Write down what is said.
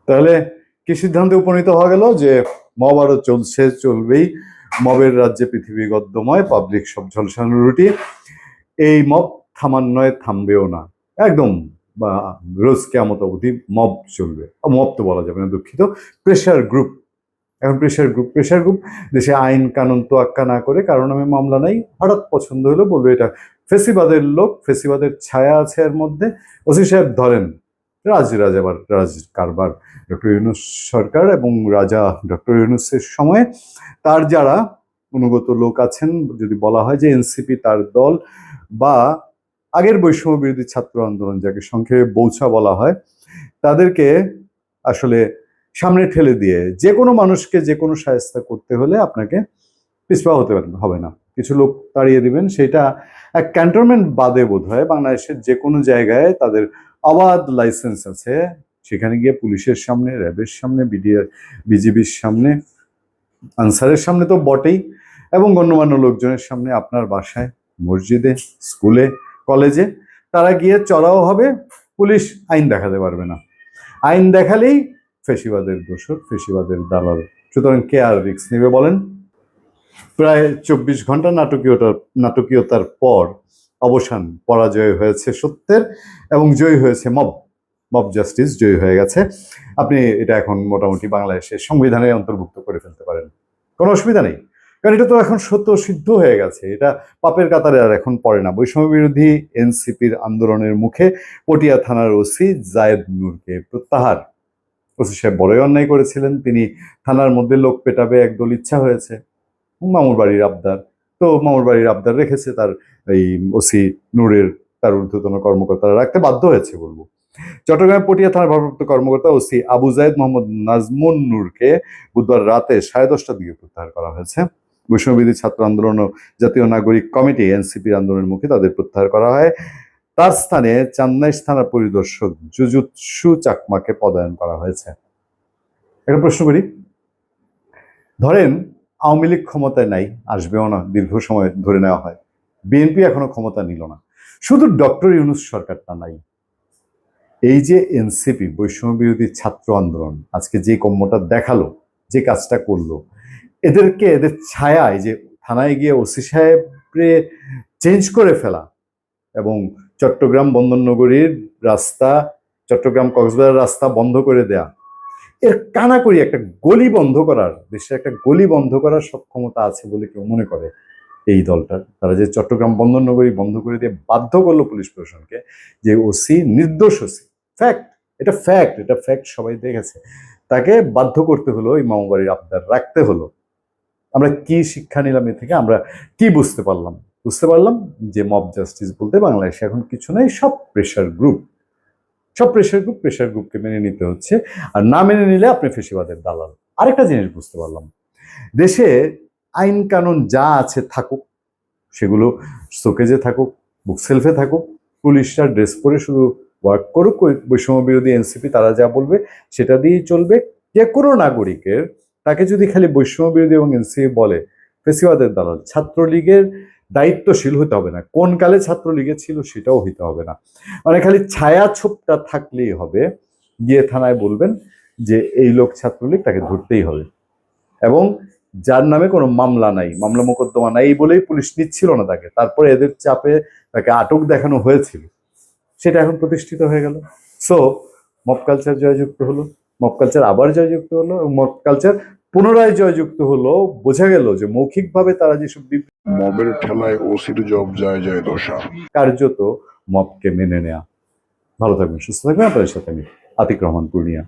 তাহলে কি সিদ্ধান্তে উপনীত হওয়া গেল যে মব আরো চলছে, চলবেই। মবের রাজ্যে পৃথিবী গদ্যময়, পাবলিক সব ঝলসানো রুটি। এই মব থামান নয়, থামবেও না, একদম রোজ কেয়ামত অবধি মব চলবে। মব তো বলা যাবে না, দুঃখিত, প্রেশার গ্রুপ। এখন প্রেশার গ্রুপ দেশে আইন কানুন তোয়াক্কা না করে, কারণ আমি মামলা নাই, হঠাৎ পছন্দ হলো বলবে এটা ফেসিবাদের লোক, ফেসিবাদের ছায়া আছে এর মধ্যে, ওসি সাহেব ধরেন। রাজ কারবার ডক্টর ইউনূস সরকার এবং রাজা ডক্টর ইউনূসের সময় তার যারা অনুগত লোক আছেন, যদি বলা হয় যে এনসিপি তার দল, বা আগের বৈষম্য বিরোধী ছাত্র আন্দোলন যাকে সংক্ষেপে বৌছা বলা হয়, তাদেরকে আসলে সামনে ঠেলে দিয়ে যে কোনো মানুষকে যে কোনো শায়েস্তা করতে হলে আপনাকে পিছপা হতে হবে না, কিছু লোক তাড়িয়ে দিবেন। সেটা এক ক্যান্টনমেন্ট বাদে বোধ হয় বাংলাদেশের যে কোনো জায়গায় তাদের অবাধ লাইসেন্স আছে, সেখানে গিয়ে পুলিশের সামনে, র্যাবের সামনে, বিজিবির সামনে, আনসারের সামনে তো বটেই, এবং গণ্যমান্য লোকজনের সামনে, আপনার বাসায়, মসজিদে, স্কুলে, কলেজে তারা গিয়ে চড়াও হবে। পুলিশ আইন দেখাতে পারবে না, আইন দেখালেই ফেসিবাদের দোষর, ফেসিবাদের দালাল। সুতরাং কে আর রিস্ক নেবে বলেন? প্রায় 24 ঘন্টা নাটকীয়তার পর অবসান, পরাজয় হয়েছে সত্যের এবং জয়ী হয়েছে মব জাস্টিস জয়ী হয়ে গেছে। আপনি এটা এখন মোটামুটি বাংলাদেশের সংবিধানে অন্তর্ভুক্ত করে ফেলতে পারেন, কোনো অসুবিধা নেই, কারণ এটা তো এখন সত্য সিদ্ধ হয়ে গেছে, এটা পাপের কাতারে আর এখন পড়ে না। বৈষম্য বিরোধী এনসিপির আন্দোলনের মুখে পটিয়া থানার ওসি জায়েদ নূরকে প্রত্যাহার। ওসি সাহেব বড়ই অন্যায় করেছিলেন, তিনি থানার মধ্যে লোক পেটাবে একদল ইচ্ছা হয়েছে, মামুর বাড়ির আবদার, তো মামুর বাড়ির আবদার রেখেছে তার এই ওসি নূরের, তার ঊর্ধ্বতন কর্মকর্তারা রাখতে বাধ্য হয়েছে বলবো। চট্টগ্রাম পটিয়া থানার ভারপ্রাপ্ত কর্মকর্তা ওসি আবু জায়েদ মোহাম্মদ নাজমুন নূরকে বুধবার রাতে 10:30টার দিকে প্রত্যাহার করা হয়েছে। বৈষম্যবিরোধী ছাত্র আন্দোলন ও জাতীয় নাগরিক কমিটি এনসিপির আন্দোলনের মুখে তাদের প্রত্যাহার করা হয়। তার স্থানে চান্নাইশ থানার পরিদর্শক জুজুৎসু চাকমাকে পদায়ন করা হয়েছে। একটা প্রশ্ন করি, ধরেন আওয়ামী লীগ ক্ষমতায় নাই, আসবেও না, দীর্ঘ সময় ধরে নেওয়া হয়, বিএনপি এখনো ক্ষমতা নিল না, শুধু ডক্টর ইউনূস সরকারটা নাই, এই যে এনসিপি বৈষম্য বিরোধী ছাত্র আন্দোলন আজকে যে কর্মটা দেখালো, যে কাজটা করলো, এদেরকে এদের ছায়ায় যে থানায় গিয়ে ওসি সাহেবরে চেঞ্জ করে ফেলা এবং চট্টগ্রাম বন্দরনগরীর রাস্তা, চট্টগ্রাম কক্সবাজার রাস্তা বন্ধ করে দেয়া, এর কানাকড়ি একটা গলি বন্ধ করার, দেশের একটা গলি বন্ধ করার সক্ষমতা আছে বলে কেউ মনে করে এই দলটার? তারা যে চট্টগ্রাম বন্দরনগরী বন্ধ করে দিয়ে বাধ্য করলো পুলিশ প্রশাসনকে যে ওসি নির্দোষ ওসি, ফ্যাক্ট, এটা ফ্যাক্ট, সবাই দেখেছে, তাকে বাধ্য করতে হলো এই মামুবাড়ির আবদার রাখতে হলো। আমরা কি শিক্ষা নিলাম এ থেকে? আমরা কি বুঝতে পারলাম যে মব জাস্টিস বলতে বাংলাদেশে এখন কিছু নাই, সব প্রেশার গ্রুপকে মেনে নিতে হচ্ছে, আর না মেনে নিলে আপনি ফেসিবাদের দালাল। আরেকটা জিনিস বুঝতে পারলাম, দেশে আইন কানুন যা আছে থাকুক, সেগুলো শোকেজে থাকুক, বুক সেলফে থাকুক, পুলিশরা ড্রেস পরে শুধু ওয়ার্ক করুক, বৈষম্য বিরোধী এনসিপি তারা যা বলবে সেটা দিয়েই চলবে। যে কোনো নাগরিকের, তাকে যদি খালি বৈষম্য বিরোধী এবং এনসিপি বলে ফেসিবাদের দালাল, ছাত্রলীগের দায়িত্বশীল হতে হবে না, কোন কালে ছাত্রলীগে ছিল সেটাও হইতে হবে না, মানে খালি ছায়া ছোপটা থাকলেই হবে, গিয়ে থানায় বলবেন যে এই লোক ছাত্রলীগ, তাকে ধরতেই হবে। এবং যার নামে কোনো মামলা নাই, মামলা মোকদ্দমা নাই বলেই পুলিশ নিচ্ছিল না তাকে, তারপরে এদের চাপে তাকে আটক দেখানো হয়েছিল, সেটা এখন প্রতিষ্ঠিত হয়ে গেল। সো মব কালচার জয়যুক্ত হলো, মব কালচার আবার জয়যুক্ত হলো, এবং মব কালচার পুনরায় জয়যুক্ত হলো। বোঝা গেল যে মৌখিকভাবে তারা যেসব মবের ঠেলায় ওসির জব যায় দশা, কার্যত মবকে মেনে নেয়া। ভালো থাকবেন, সুস্থ থাকবেন, আপনাদের সাথে আমি আতিক রহমান পূর্ণিয়া।